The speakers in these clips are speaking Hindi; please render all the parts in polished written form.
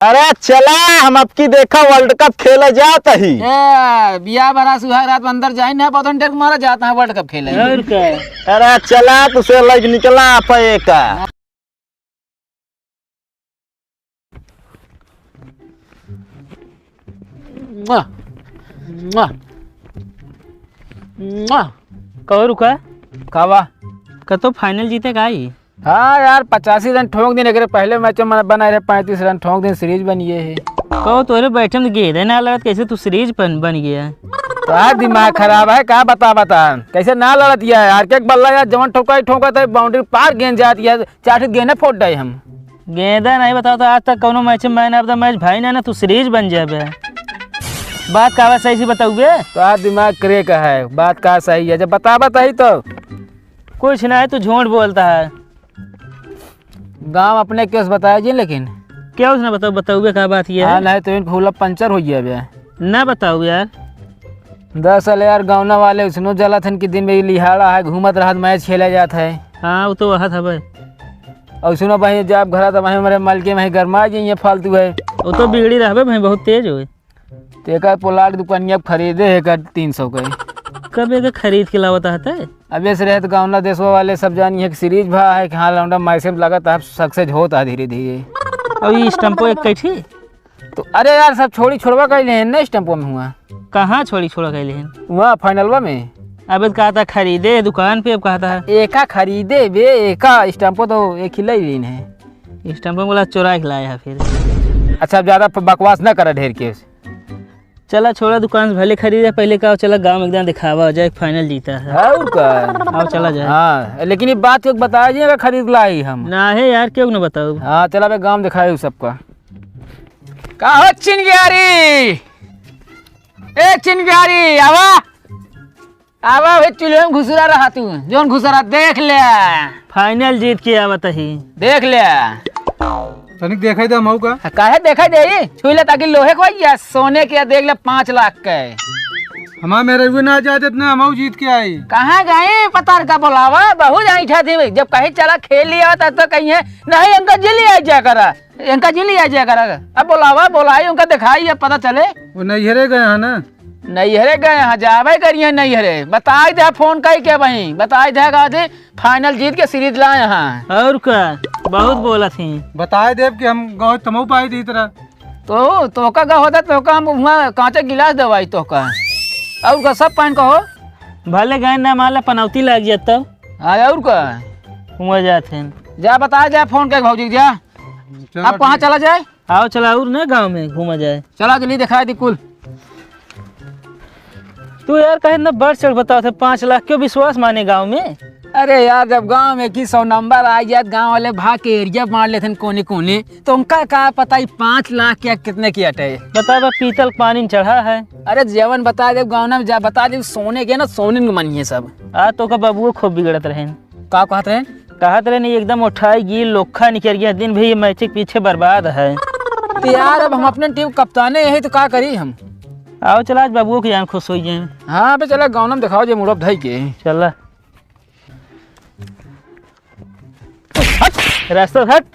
अरे चला हम अब की देखा वर्ल्ड कप खेले जात ही। बिया बरा सुहाग रात में अंदर जाए ना पौधन टेक मारा जाता है वर्ल्ड कप खेले। अरे चला तुझे लग निकला पे का। कहो रुका कावा कतो फाइनल जीतेगा ही। हाँ यार 85 रन ठोक दिन अगर पहले मैच में बना रहे 35 रन ठोक दिन सीरीज बनी है। कहो तोरे बैठे में गेंद ना लड़त कैसे तू सीरीज बन गया। तो यार दिमाग खराब है क्या बता कैसे ना लड़त यार के बल्ला यार जवन ठोका था बाउंड्री पार गेंद जाती है 4 गेंद फोड़ डाई हम। गेंदा नहीं बताओ तो आज तक कोनो मैच में मैन ऑफ द मैच भाई ना तू सीरीज बन जाबे। बात का सही से बताओगे तो यार दिमाग करे का है बात का सही है जब बता ही तो कुछ ना है तू झूठ बोलता है। गांव अपने केस बताया जी लेकिन क्या उसने बताओगे क्या बात ये है। नहीं तो फूला पंचर हो गया भैया ना बताओ यार। दरअसल यार गाँवना वाले उसनो जला थन के दिन में लिहाड़ा है घूमत रहा मैच खेला जाता है। हाँ वो तो वहाँ था भाई और सुनो भाई जब घर था वहीं हमारे माल के वहीं गरमा जी ये फालतू है वो तो बिगड़ी रहा भाई बहुत तेज हो तो एक पोलाट दुकानिया खरीदे है 300 के कब एक खरीद के लावता है। अब ऐसे रहे तो गाँव देशों वाले सब जानी है कि सीरीज भा है कि हाँ लौंडा मैसे लगता है सक्सेस होता है धीरे धीरे। और ये स्टम्पो एक कैठी तो अरे यार सब छोड़वा कैले हैं ना स्टम्पो में हुआ कहाँ छोड़ा कैले हैं वहाँ फाइनलवा में। अब कहा था खरीदे दुकान पे अब कहा था एका खरीदे बे एका स्टम्पो तो एक ही लीन है स्टम्पो बोला चुरा के लाया फिर। अच्छा ज्यादा बकवास ना करा ढेर के चला छोड़ा दुकान से भले खरीदे पहले का चला गांव एकदम दिखावा हो जाए फाइनल जीता है। आओ चला जाए। हाँ लेकिन ये बात क्यों बताया जी अगर खरीद लाई हम ना है यार क्यों ना बताओ। हाँ चला भाई गांव दिखाए सबका का हो चिनगारी ए चिनगारी आवा भाई चूल्हे में घुसरा रहा तू जोन घुसरा देख ले फाइनल जीत के आवत ही देख ले तनिक देखा था मऊ का काहे देखा दे छू ले ताकि लोहे को या सोने के देख ले 5 लाख के हमारा मेरे हुए ना जाते इतना मऊ जीत के आई। कहाँ गए पतार का बोलावा बहुत ऐठा थी जब कहीं चला खेल लिया था तो कहीं है नहीं इनका जिली आ जाया करा इनका जिली आ जाया करा अब बोलाए उनका दिखाई पता चले वो नैहरे गए हैं ना नैहरे गए यहाँ जावे करिए नैहरे बताए दे फोन कही के वहीं बताए दे फाइनल जीत के सीरीज लाए यहाँ। और क्या बहुत बोला थी बताए देव कि हम गाँव तमऊ पाई थी तरह तो का होता तो का हम वहाँ कांचे गिलास दवाई तो का और का सब पान कहो भले गए ना माला पनौती लग जाता और का हुआ जाते जा बताया जाए फोन के भौजी जा अब कहाँ चला जाए। आओ चला और ना गाँव में घूमा जाए चला जल्दी दिखा दी कुल तू यार कहे ना बढ़ चढ़ बताओ थे 5 लाख क्यों विश्वास माने गांव में। अरे यार जब गांव में 100 नंबर आ गया गांव वाले भाग के एरिया मार लेते कोने तो उनका क्या पता ही 5 लाख क्या कितने की अटे बता पीतल पानी चढ़ा है। अरे जीवन बता दे गाँव में जा बता दे सोने के ना सोने में मनी है सब आ तो का बबुओ खूब बिगड़त रहे का कहते रहे नहीं एकदम उठाई गिल लोखा निकल गया दिन भी मैच के पीछे बर्बाद है। तो यार अब हम अपने टीम कप्ताने है तो क्या करी हम। आओ चला आज बाबुओं की जान खुश हो जाए। हाँ पे चला गाँव में दिखाओ जे मुड़ब ढाई के चला रास्ता हट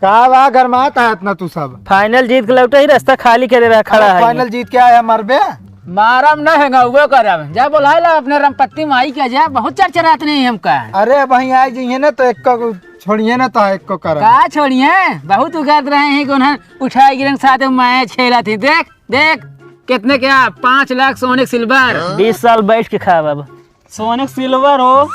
का गरमाता है इतना तू सब फाइनल जीत के लौटा ही रास्ता खाली करे रहा खड़ा है। फाइनल जीत के आया मरबे मारम न है वो करब जा बोला ला अपने रमपत्ती माई के जा बहुत चरचरात नहीं हमका। अरे वहीं आई जाइए ना तो एक को छोड़िए ना तो एक को कर का छोड़िए बहुत उगत रहे हैं उन्हें उठाई गिरन साथ मैच खेला थी देख कितने क्या 5 लाख सोने सिल्वर 20 साल बैठ के खा बाबा सोने सिल्वर हो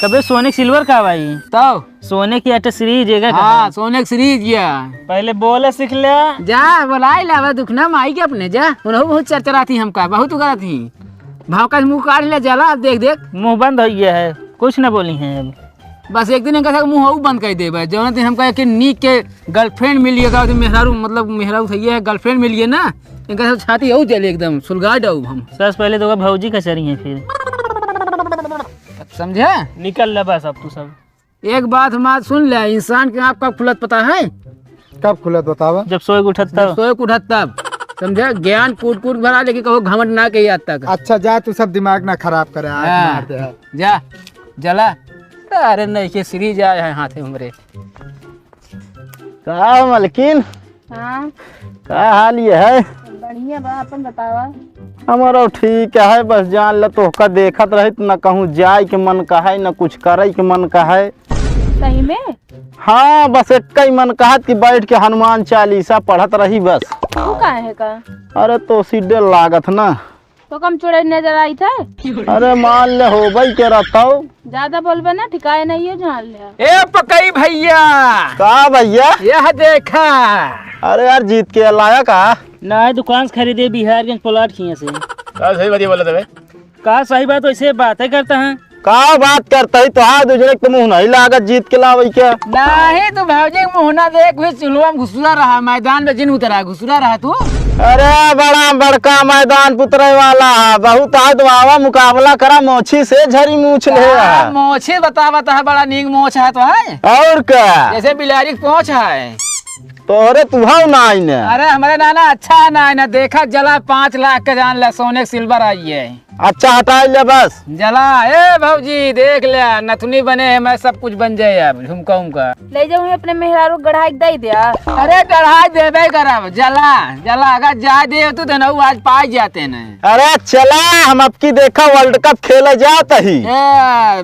कभी सोने सिल्वर का भाई तो सोने की अट सीरीज है। हाँ सोने सीरीज गया पहले बोले सीख लिया जा बोलाई ला दुखना माई के अपने जा उन्हें बहुत चरचरा थी हमका बहुत उगरा थी भाव का मुँह काट ले जाला देख मुँह बंद हो गया है कुछ न बोली है अब बस एक दिन इनका मुँह बंद कर दे जो दिन हमका एक नीक के गर्लफ्रेंड मिलिएगा मेहरारू मतलब मेहरारू सही है गर्लफ्रेंड मिलिए ना इनका छाती हो चले एकदम सुलगा जाऊ हम सबसे पहले तो भौजी का चरी है फिर समझे निकल ले बस अब तू सब। एक बात हमारा सुन ले इंसान के आप कब खुलत पता है कब खुलत बतावा जब सोए उठत तब समझे ज्ञान कूट भरा लेकिन कहो घमंड ना के आज तक। अच्छा जा तू सब दिमाग ना खराब करे मार दे जा जला अरे नहीं के सीरीज आया है हाथ हमरे का मलकिन हाँ का हाल ये है? बढ़िया बा, अपन बतावा। हमारा ठीक है, बस जान ल तोहका देखत रही न कहूँ जाए के मन का है न कुछ करे के मन का है। सही में? हाँ बस एक ही मन कहत कि बैठ के हनुमान चालीसा पढ़त रही बस। तू कहाँ है का? अरे तो सीधे लागत ना। तो कम चुड़ैल नजर आई था? अरे मान ले हो भाई के रहता हो। ज्यादा बोलबे ना, ठिकाए नहीं है, जान ले। ए पकई भैया, का भैया? यह देखा। अरे यार जीत के लाया का? ना दुकान से खरीदे बिहारगंज प्लाट खिए से। सही बढ़िया बोला तबे। का सही बात वैसे बातें करता है। का बात करता ही तो हाँ दूसरे के मुँह नहीं लागत जीत के लावई क्या? नहीं तो भौजी मुहना देख हुए चुलवा में घुसुरा रहा, मैदान में जिन उतरा घुसुरा रहा तू। अरे बड़ा बड़का मैदान पुतरे वाला है, बहुत आज वावा मुकाबला करा मोछी से झरी मूछ ले। मोछे बता है, बड़ा नीक मोछ है तो है। और क्या? जैसे बिलारी की पोंछ है। तोहरे तुहाव ना आई ने। अरे हमारे नाना अच्छा है ना देखा जला 5 लाख का जान ले, सोने सिल्वर आई है। अच्छा हटा ले बस। जला ए भौजी देख ले, नथुनी बने है, मैं सब कुछ बन जाए अब झुमका उमका। ले जाऊँ अपने मेहरारू गढ़ाई दे दिया। अरे गढ़ा देवे करब, जला जला अगर जा दे तू तो आज पाई जाते न। अरे चला हम अब की देखा वर्ल्ड कप खेले जात ही।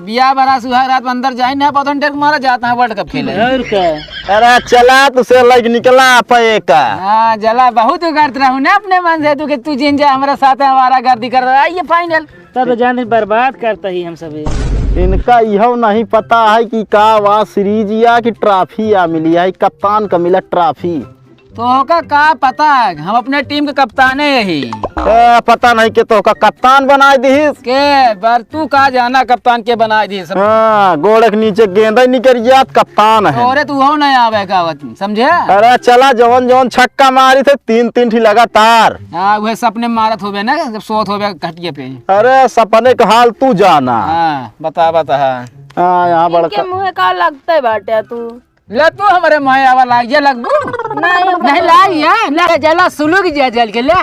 बिया बड़ा सुहाग रात अंदर जाए ना पौधन टेक मारा जाता है वर्ल्ड कप खेले। और क्या? अरे चला तुसे लग निकला पे का। हाँ जला बहुत करते रहूँ ना अपने मन से, तू कि तू जिन जा हमारे साथ हमारा गर्दी कर रहा है, ये फाइनल। तब जान बर्बाद करता ही हम सभी। इनका यह नहीं पता है कि का वा सीरीज या कि ट्रॉफी या मिली है, कप्तान का मिला ट्रॉफी। तो का पता है, हम अपने टीम के कप्तान है यही। पता नहीं के तो का कप्तान बना दी के बर तू का जाना कप्तान के बना दी सब। हाँ गोड़ के नीचे गेंदा निकल गया कप्तान है। और तू हो नहीं आवे का समझे। अरे चला जवन जवन छक्का मारी थे 3-3 ही लगातार। हाँ वह सपने मारत होवे ना जब सोत होवे घटिया पे। अरे सपने का हाल तू जाना। हाँ बता हाँ यहाँ बड़का मुँह का लगता है बाटे तू। ले तू हमारे माए आवा लाग जा लगबू नहीं लाग या ले जला सुलग जा जल के ले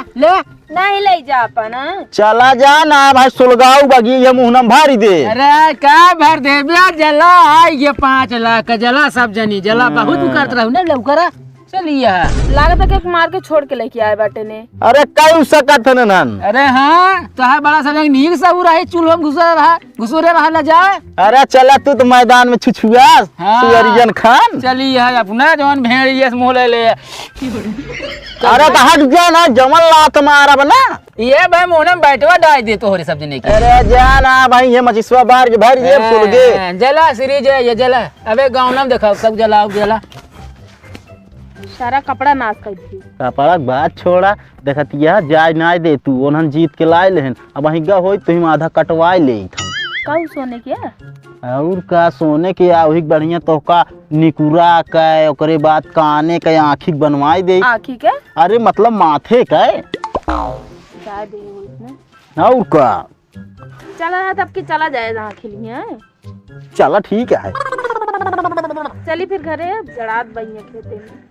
नहीं ले जा अपना। चला जा ना भाई सुलगाऊ बगी ये मुँह भारी दे। अरे का भर दे जला आई ये 5 लाख का जला सब जनी जला बहुत करत रहू ना लौकरा चलिए। लागत है कि मार के छोड़ के लेके आए बाटे ने। अरे कई सकत है नन। अरे हाँ तो है बड़ा सब नीक सब रहे चूल्हा में घुसुरे रहा ले जाए। अरे चला तू तो मैदान में छुछुआ सुअरियन खान। चलिए अपना जवन भेड़िए से मोह ले। अरे तो हट जा ना जमल लात मारा बना। ये भाई मोहन बैठवा डाल दे तो सब जने की। अरे जाना भाई ये मचिसवा बार के भर ये सुलगे जला सीरीज है ये जला। अबे गाँव नाम देखा सब जला जला सारा कपड़ा नाश कर दी। कपड़ा बात छोड़ा देखतिया जाय ना दे तू ओनहन जीत के लाए लेहन अब हिगा होई तो हम आधा कटवाए ले कब सोने किया और का सोने के वही बढ़िया तो का निकुरा का ओकरे बाद काने का आँखी बनवाई दे। आँखी के? अरे मतलब माथे का क्या दे इसने? और का चला तब की चला जाए आँखी लिए। चला ठीक है। चली फिर घरे जड़ात बइया खेते में।